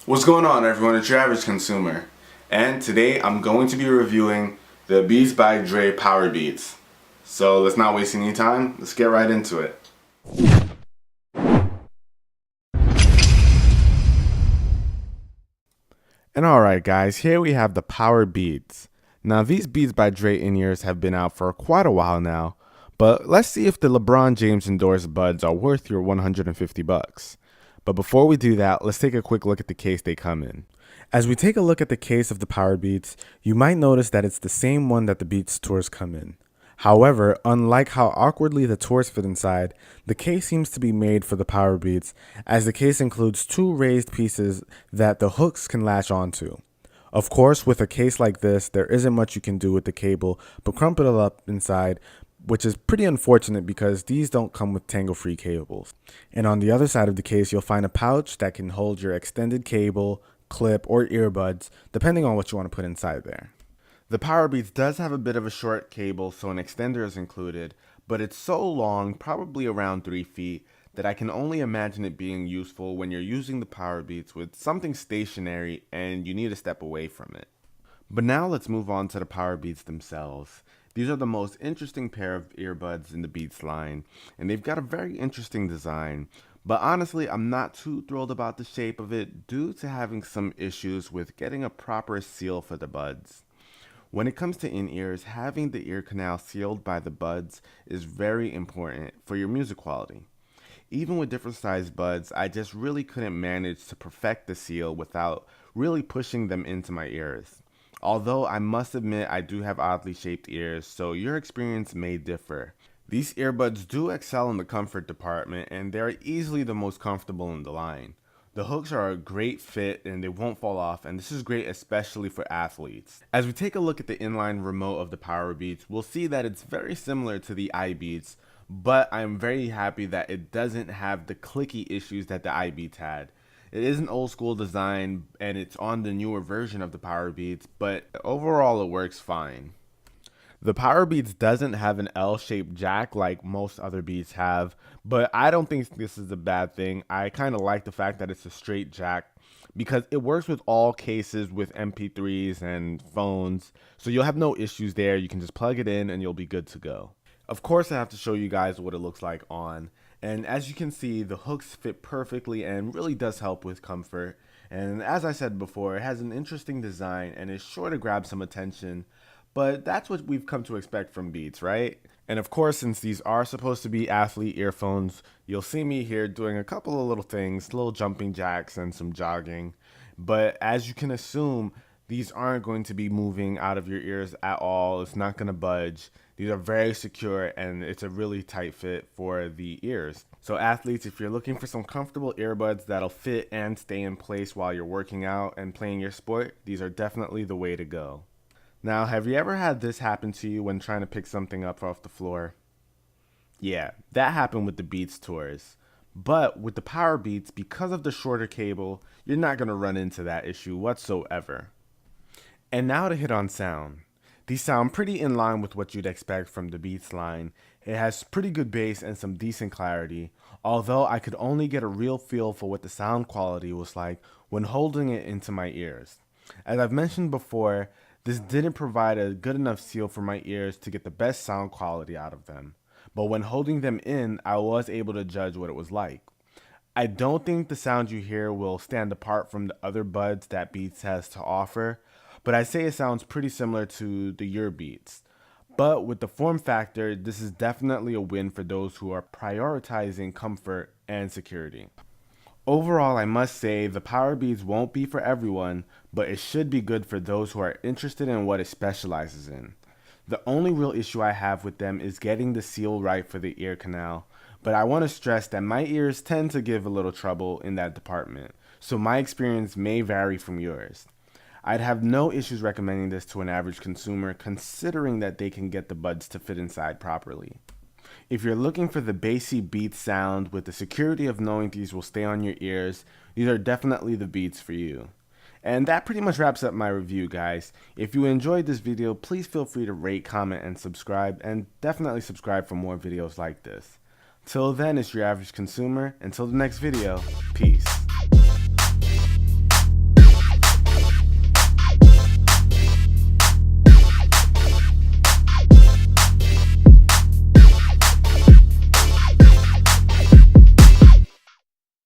What's going on, everyone? It's your average consumer, and today I'm going to be reviewing the Beats by Dre PowerBeats. So let's not waste any time, let's get right into it. And alright guys, here we have the PowerBeats. Now these Beats by Dre in-ears have been out for quite a while now, but let's see if the LeBron James endorsed buds are worth your $150. But before we do that, let's take a quick look at the case they come in. As we take a look at the case of the PowerBeats, you might notice that it's the same one that the Beats Tours come in. However, unlike how awkwardly the Tours fit inside, the case seems to be made for the PowerBeats, as the case includes two raised pieces that the hooks can latch onto. Of course, with a case like this, there isn't much you can do with the cable but crumple it up inside, which is pretty unfortunate because these don't come with tangle-free cables. And on the other side of the case, you'll find a pouch that can hold your extended cable, clip, or earbuds, depending on what you want to put inside there. The PowerBeats does have a bit of a short cable, so an extender is included, but it's so long, probably around 3 feet, that I can only imagine it being useful when you're using the PowerBeats with something stationary and you need to step away from it. But now let's move on to the PowerBeats themselves. These are the most interesting pair of earbuds in the Beats line, and they've got a very interesting design. But honestly, I'm not too thrilled about the shape of it due to having some issues with getting a proper seal for the buds. When it comes to in-ears, having the ear canal sealed by the buds is very important for your music quality. Even with different sized buds, I just really couldn't manage to perfect the seal without really pushing them into my ears. Although I must admit I do have oddly shaped ears, so your experience may differ. These earbuds do excel in the comfort department, and they're easily the most comfortable in the line. The hooks are a great fit and they won't fall off, and this is great especially for athletes. As we take a look at the inline remote of the PowerBeats, we'll see that it's very similar to the iBeats, but I'm very happy that it doesn't have the clicky issues that the iBeats had. It is an old school design and it's on the newer version of the PowerBeats, but overall it works fine. The PowerBeats doesn't have an L-shaped jack like most other Beats have, but I don't think this is a bad thing. I kind of like the fact that it's a straight jack because it works with all cases with MP3s and phones, so you'll have no issues there. You can just plug it in and you'll be good to go. Of course, I have to show you guys what it looks like on, and as you can see, the hooks fit perfectly and really does help with comfort. And as I said before, it has an interesting design and is sure to grab some attention. But that's what we've come to expect from Beats, right? And of course, since these are supposed to be athlete earphones, you'll see me here doing a couple of little things, little jumping jacks and some jogging. But as you can assume, these aren't going to be moving out of your ears at all. It's not going to budge. These are very secure and it's a really tight fit for the ears. So athletes, if you're looking for some comfortable earbuds that'll fit and stay in place while you're working out and playing your sport, these are definitely the way to go. Now, have you ever had this happen to you when trying to pick something up off the floor? Yeah, that happened with the Beats Tours. But with the PowerBeats, because of the shorter cable, you're not going to run into that issue whatsoever. And now to hit on sound. These sound pretty in line with what you'd expect from the Beats line. It has pretty good bass and some decent clarity, although I could only get a real feel for what the sound quality was like when holding it into my ears. As I've mentioned before, this didn't provide a good enough seal for my ears to get the best sound quality out of them, but when holding them in, I was able to judge what it was like. I don't think the sound you hear will stand apart from the other buds that Beats has to offer, but I'd say it sounds pretty similar to the Beats. But with the form factor, this is definitely a win for those who are prioritizing comfort and security. Overall, I must say the PowerBeats won't be for everyone, but it should be good for those who are interested in what it specializes in. The only real issue I have with them is getting the seal right for the ear canal, but I want to stress that my ears tend to give a little trouble in that department, so my experience may vary from yours. I'd have no issues recommending this to an average consumer, considering that they can get the buds to fit inside properly. If you're looking for the bassy Beats sound with the security of knowing these will stay on your ears, these are definitely the Beats for you. And that pretty much wraps up my review, guys. If you enjoyed this video, please feel free to rate, comment, and subscribe, and definitely subscribe for more videos like this. Till then, it's your average consumer. Until the next video, peace.